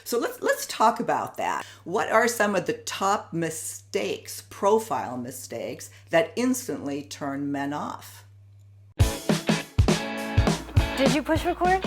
So let's talk about that. What are some of the top mistakes, profile mistakes, that instantly turn men off? Did you push record?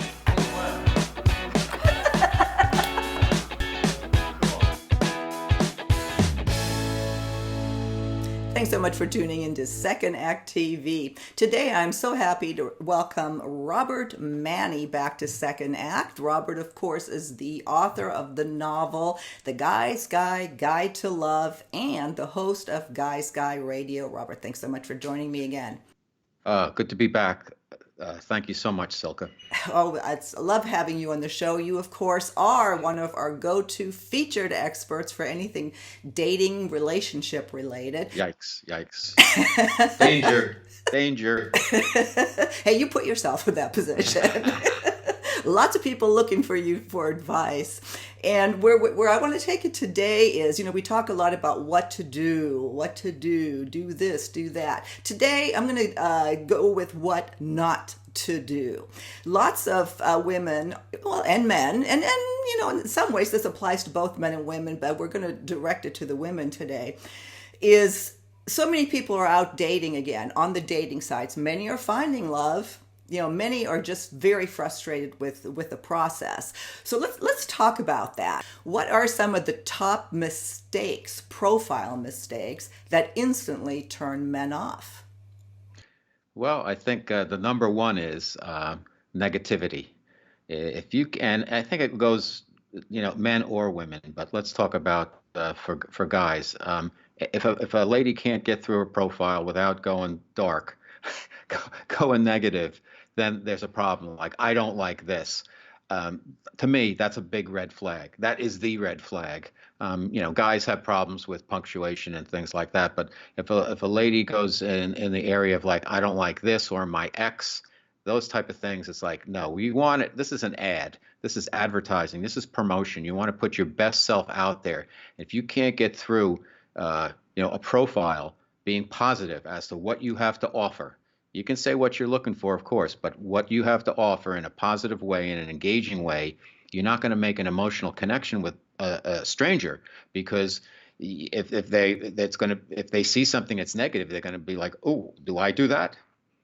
Thanks so much for tuning into Second Act TV. Today I'm so happy to welcome Robert Manni back to Second Act. Robert, of course, is the author of the novel The Guy's Guy, Guide to Love, and the host of Guy's Guy Radio. Robert, thanks so much for joining me again. Good to be back. Thank you so much, Silka. Oh, I love having you on the show. You, of course, are one of our go-to featured experts for anything dating, relationship related. Yikes, yikes. Danger, danger. Hey, you put yourself in that position. Lots of people looking for you for advice. And where I want to take it today is, we talk a lot about what to do this, do that. Today, I'm going to go with what not to do. Lots of women, well, and men, and in some ways this applies to both men and women, but we're going to direct it to the women today, is so many people are out dating again on the dating sites. Many are finding love. Many are just very frustrated with the process. So let's talk about that. What are some of the top mistakes, profile mistakes, that instantly turn men off? Well, I think the number one is negativity. If you can, I think it goes, men or women, but let's talk about for guys. If a lady can't get through her profile without going dark, going negative, then there's a problem. Like, I don't like this. Um, to me, that's a big red flag. That is the red flag. Guys have problems with punctuation and things like that. But if a lady goes in the area of like, I don't like this or my ex, those type of things, it's like, no, we want it. This is an ad. This is advertising. This is promotion. You want to put your best self out there. If you can't get through, a profile being positive as to what you have to offer. You can say what you're looking for, of course, but what you have to offer in a positive way, in an engaging way, you're not going to make an emotional connection with a stranger, because if they see something that's negative, they're going to be like, oh, do I do that?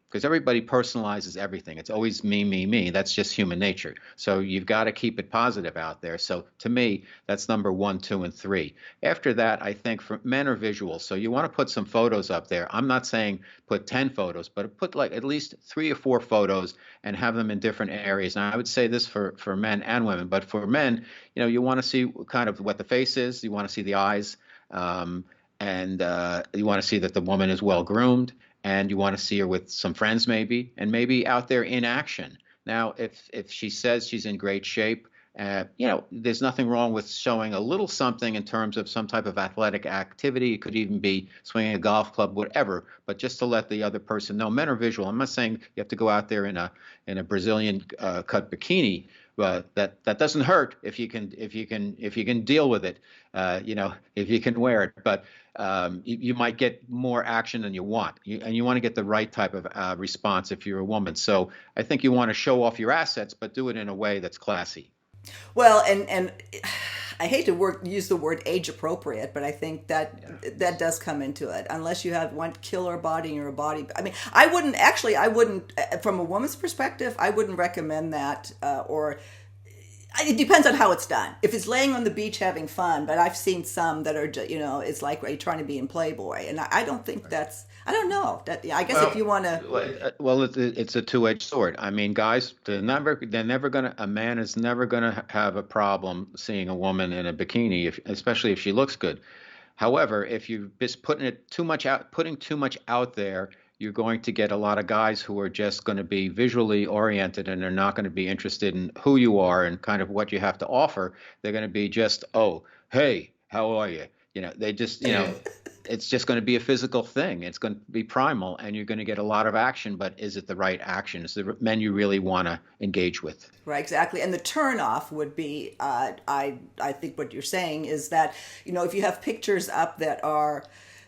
Because everybody personalizes everything. It's always me, me, me. That's just human nature. So you've got to keep it positive out there. So to me, that's number one, two, and three. After that, I think for men are visual. So you want to put some photos up there. I'm not saying put 10 photos, but put like at least 3 or 4 photos and have them in different areas. And I would say this for men and women, but for men, you want to see kind of what the face is. You want to see the eyes. And you want to see that the woman is well groomed, and you want to see her with some friends maybe, and maybe out there in action. Now, if she says she's in great shape, there's nothing wrong with showing a little something in terms of some type of athletic activity. It could even be swinging a golf club, whatever, but just to let the other person know. Men are visual. I'm not saying you have to go out there in a Brazilian cut bikini, but that doesn't hurt if you can deal with it. If you can wear it, but you might get more action than you want, and you want to get the right type of response if you're a woman. So I think you want to show off your assets, but do it in a way that's classy. Well, and I hate to use the word age appropriate, but I think that does come into it. Unless you have one killer body and you're a body. I mean, I wouldn't, from a woman's perspective, I wouldn't recommend that. Or it depends on how it's done. If it's laying on the beach having fun, but I've seen some that are, it's like, are you trying to be in Playboy? And I don't think that's. I don't know. I guess if Well, you want to. well, it's a two-edged sword. I mean, guys, they're never gonna, a man is never gonna have a problem seeing a woman in a bikini, especially if she looks good. However, if you just putting too much out there, you're going to get a lot of guys who are just going to be visually oriented, and they're not going to be interested in who you are and kind of what you have to offer. They're going to be just, oh, hey, how are you? They just, it's just going to be a physical thing. It's going to be primal, and you're going to get a lot of action. But is it the right action? Is the men you really want to engage with? Right, exactly. And the turnoff would be, I think what you're saying is that, if you have pictures up that are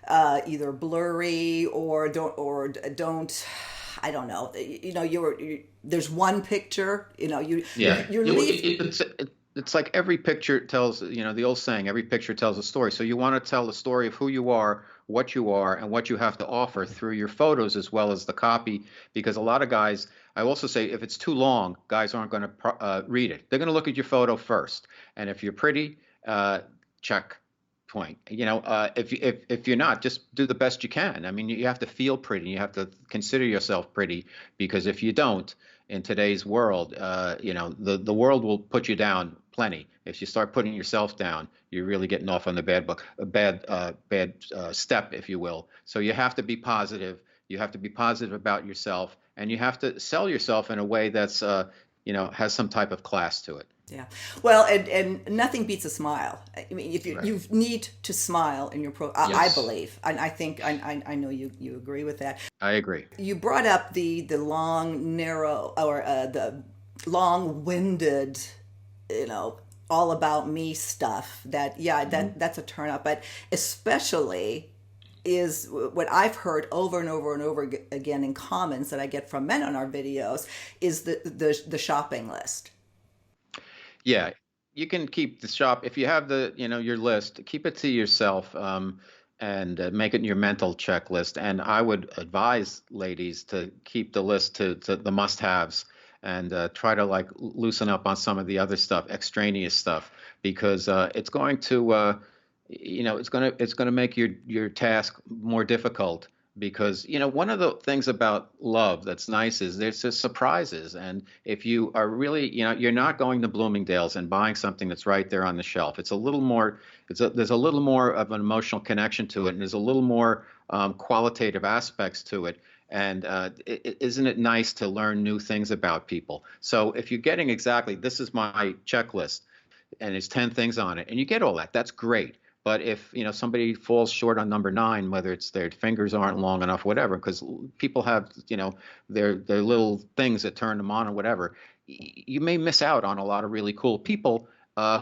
either blurry or don't, I don't know, there's one picture, Yeah. you're leaving. it's like every picture tells, the old saying, every picture tells a story. So you want to tell the story of who you are, and what you have to offer through your photos as well as the copy. Because a lot of guys, I also say, if it's too long, guys aren't going to read it. They're going to look at your photo first. And if you're pretty, check point. If you're not, just do the best you can. I mean, you have to feel pretty. You have to consider yourself pretty, because if you don't, in today's world, the world will put you down plenty. If you start putting yourself down, you're really getting off on the bad step, if you will. So you have to be positive. You have to be positive about yourself, and you have to sell yourself in a way that's, has some type of class to it. Yeah. Well, and nothing beats a smile. I mean, if Right. you need to smile in your I Yes, believe, and I think I know you agree with that. I agree. You brought up the long, narrow, or the long-winded, you know, all about me stuff. That yeah, that's a turn up. But especially is what I've heard over and over and over again in comments that I get from men on our videos is the shopping list. Yeah, you can keep the shop if you have your list. Keep it to yourself, and make it your mental checklist. And I would advise ladies to keep the list to the must-haves, and try to like loosen up on some of the other stuff, extraneous stuff, because it's going to, it's going to make your task more difficult. Because one of the things about love that's nice is there's just surprises. And if you are really, you're not going to Bloomingdale's and buying something that's right there on the shelf. It's a little more, there's a little more of an emotional connection to it, and there's a little more qualitative aspects to it. And isn't it nice to learn new things about people? So if you're getting exactly, this is my checklist, and there's 10 things on it, and you get all that, that's great. But if somebody falls short on number 9, whether it's their fingers aren't long enough, whatever, because people have their little things that turn them on or whatever, you may miss out on a lot of really cool people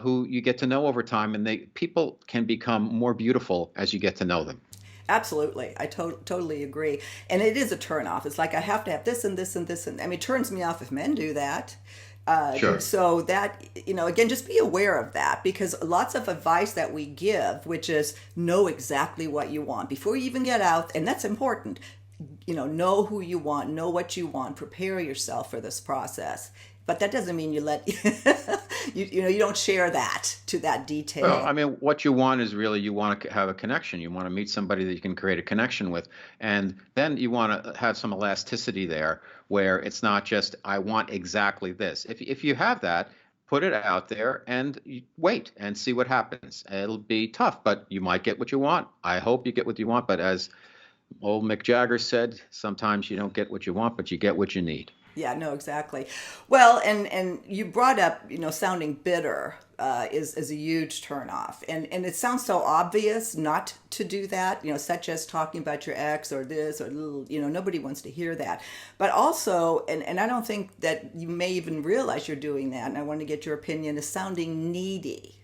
who you get to know over time, and people can become more beautiful as you get to know them. Absolutely. I totally agree. And it is a turnoff. It's like I have to have this and this and this. And I mean, it turns me off if men do that. Sure. So that, again, just be aware of that, because lots of advice that we give, which is know exactly what you want before you even get out. And that's important. Know who you want, know what you want, prepare yourself for this process. But that doesn't mean you let you don't share that to that detail. Well, I mean, what you want is really, you want to have a connection. You want to meet somebody that you can create a connection with. And then you want to have some elasticity there, where it's not just, I want exactly this. If you have that, put it out there and wait and see what happens. It'll be tough, but you might get what you want. I hope you get what you want. But as old Mick Jagger said, sometimes you don't get what you want, but you get what you need. Yeah, no, exactly. Well, and you brought up, sounding bitter is a huge turnoff, and it sounds so obvious not to do that, such as talking about your ex or this or nobody wants to hear that. But also, and I don't think that you may even realize you're doing that, and I want to get your opinion, is sounding needy.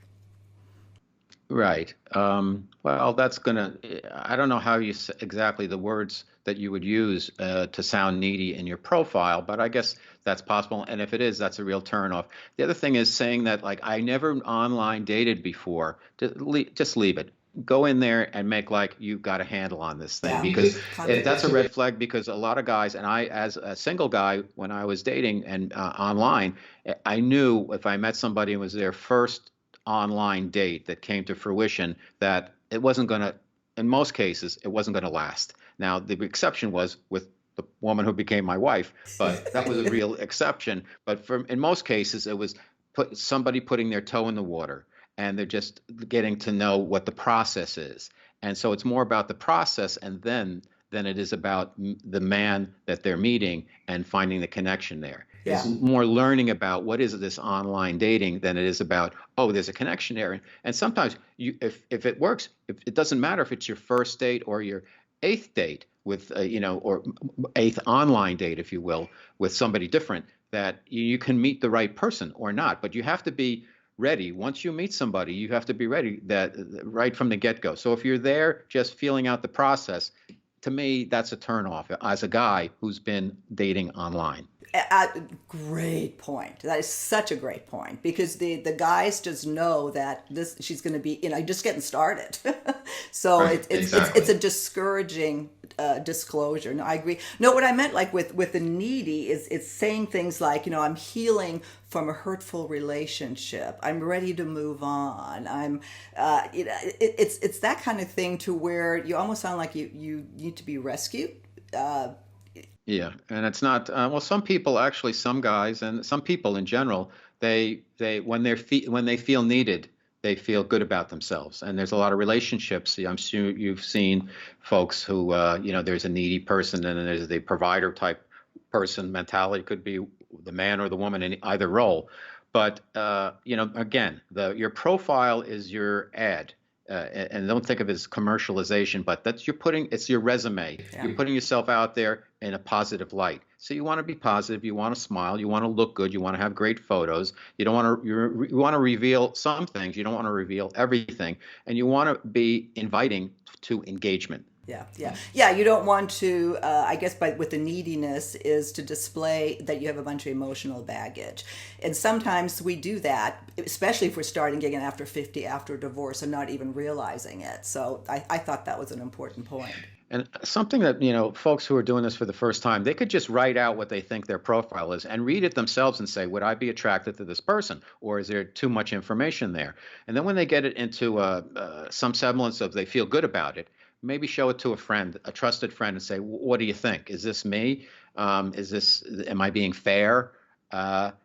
Right. Well, I don't know how exactly the words that you would use to sound needy in your profile, but I guess that's possible. And if it is, that's a real turnoff. The other thing is saying that, like, I never online dated before. Just leave it. Go in there and make like you've got a handle on this thing, Yeah. because that's a red flag. Because a lot of guys, and I, as a single guy, when I was dating and online, I knew if I met somebody and was their first online date that came to fruition, that it wasn't going to, in most cases, it wasn't going to last. Now, the exception was with the woman who became my wife, but that was a real exception. But in most cases, it was somebody putting their toe in the water, and they're just getting to know what the process is. And so it's more about the process and then than it is about the man that they're meeting and finding the connection there. Yeah. It's more learning about what is this online dating than it is about, oh, there's a connection there. And sometimes if it works, if it doesn't matter if it's your first date or your eighth date with, or eighth online date, if you will, with somebody different, that you can meet the right person or not. But you have to be ready. Once you meet somebody, you have to be ready that right from the get-go. So if you're there just feeling out the process, to me, that's a turnoff as a guy who's been dating online. Great point. That is such a great point because the guys just know that this she's going to be just getting started. So Right, it's exactly. a discouraging disclosure. No, I agree. No, what I meant like with the needy is it's saying things like I'm healing from a hurtful relationship. I'm ready to move on. It's that kind of thing to where you almost sound like you need to be rescued. Uh, Yeah, and it's not well. Some people actually, some guys, and some people in general, they when when they feel needed, they feel good about themselves. And there's a lot of relationships. I'm sure you've seen folks who there's a needy person, and then there's the provider type person mentality. Could be the man or the woman in either role. But again, the your profile is your ad. And don't think of it as commercialization, but it's your resume. yeah. You're putting yourself out there in a positive light. So you want to be positive, you want to smile, you want to look good, you want to have great photos. You don't want to you want to reveal some things, you don't want to reveal everything, and you want to be inviting to engagement. Yeah. You don't want to. I guess, with the neediness is to display that you have a bunch of emotional baggage, and sometimes we do that, especially if we're starting again after 50, after a divorce, and not even realizing it. So I thought that was an important point. And something that, folks who are doing this for the first time, they could just write out what they think their profile is and read it themselves and say, would I be attracted to this person? Or is there too much information there? And then when they get it into some semblance of they feel good about it, maybe show it to a friend, a trusted friend, and say, what do you think? Is this me? Am I being fair?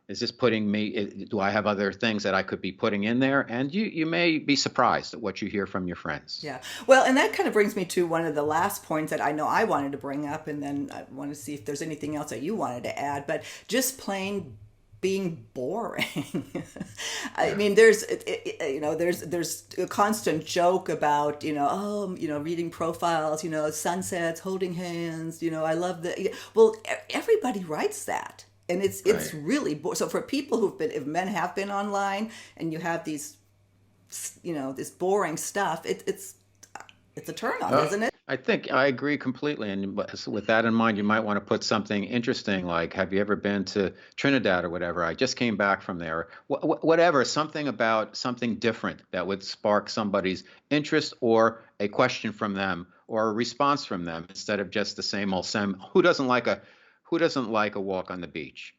Is this putting me, do I have other things that I could be putting in there? And you may be surprised at what you hear from your friends. Yeah. Well, and that kind of brings me to one of the last points that I know I wanted to bring up, and then I want to see if there's anything else that you wanted to add, but just plain being boring. I mean, there's a constant joke about, reading profiles, sunsets, holding hands, I love the, well, everybody writes that. And it's Right. really so for people if men have been online and you have these, this boring stuff, it's a turn on, isn't it? I think I agree completely. And with that in mind, you might want to put something interesting like, have you ever been to Trinidad or whatever? I just came back from there. Whatever, something about something different that would spark somebody's interest or a question from them or a response from them instead of just the same old same. Who doesn't like a walk on the beach?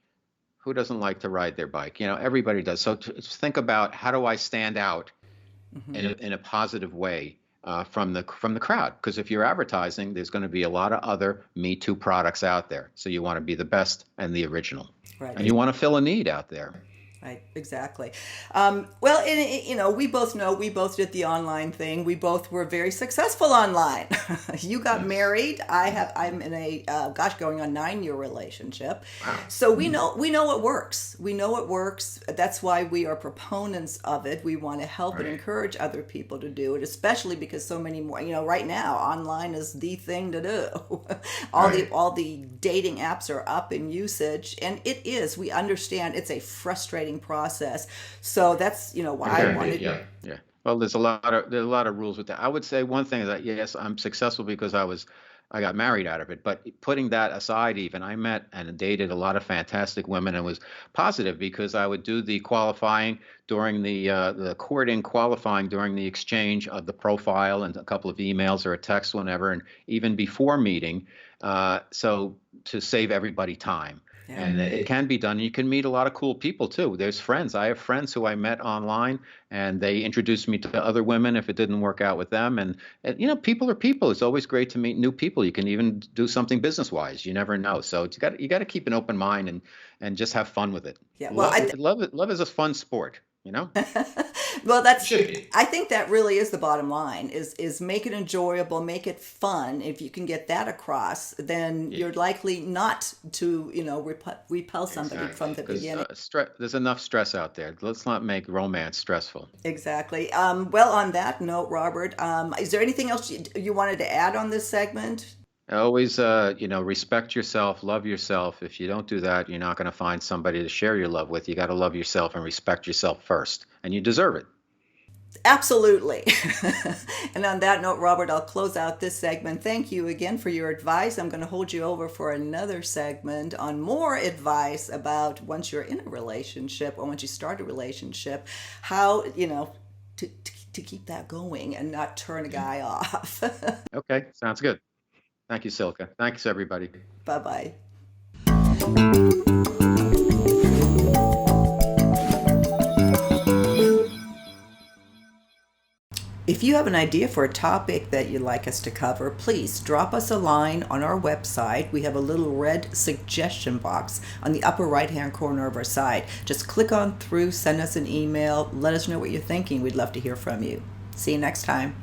Who doesn't like to ride their bike? Everybody does. So think about how do I stand out Hmm. in a positive way from the crowd. Because if you're advertising, there's going to be a lot of other Me Too products out there. So you want to be the best and the original, and Right. you want to fill a need out there. Right, exactly. Well, and, we both know we both did the online thing. We both were very successful online. You got Yes. married. I'm in a going on 9-year relationship. Wow. So we know it works. We know it works. That's why we are proponents of it. We want to help and Right. encourage other people to do it, especially because so many more. Right now online is the thing to do. all the Right. all the dating apps are up in usage, and it is. We understand it's a frustrating process. So that's why It I can be, wanted. yeah, yeah. Well, there's a lot of rules with that. I would say one thing is that yes, I'm successful because I got married out of it. But putting that aside, even I met and dated a lot of fantastic women and was positive because I would do the qualifying during the courting, qualifying during the exchange of the profile and a couple of emails or a text, whenever, and even before meeting. So to save everybody time. Yeah. And it can be done. You can meet a lot of cool people too. There's friends. I have friends who I met online, and they introduced me to other women if it didn't work out with them. And people are people. It's always great to meet new people. You can even do something business wise. You never know. So you got to keep an open mind and just have fun with it. Yeah. Well, Love is a fun sport. You know. well, It that's. should be. I think that really is the bottom line. Is make it enjoyable, make it fun. If you can get that across, then Yeah. you're likely not to repel somebody from Exactly. the Because beginning. there's enough stress out there. Let's not make romance stressful. Exactly. Well, on that note, Robert, is there anything else you wanted to add on this segment? Always, respect yourself, love yourself. If you don't do that, you're not going to find somebody to share your love with. You got to love yourself and respect yourself first, and you deserve it. Absolutely. And on that note, Robert, I'll close out this segment. Thank you again for your advice. I'm going to hold you over for another segment on more advice about once you're in a relationship or once you start a relationship, how, to keep that going and not turn a guy off. Okay, sounds good. Thank you, Silka. Thanks, everybody. Bye bye. If you have an idea for a topic that you'd like us to cover, please drop us a line on our website. We have a little red suggestion box on the upper right-hand corner of our site. Just click on through, send us an email, let us know what you're thinking. We'd love to hear from you. See you next time.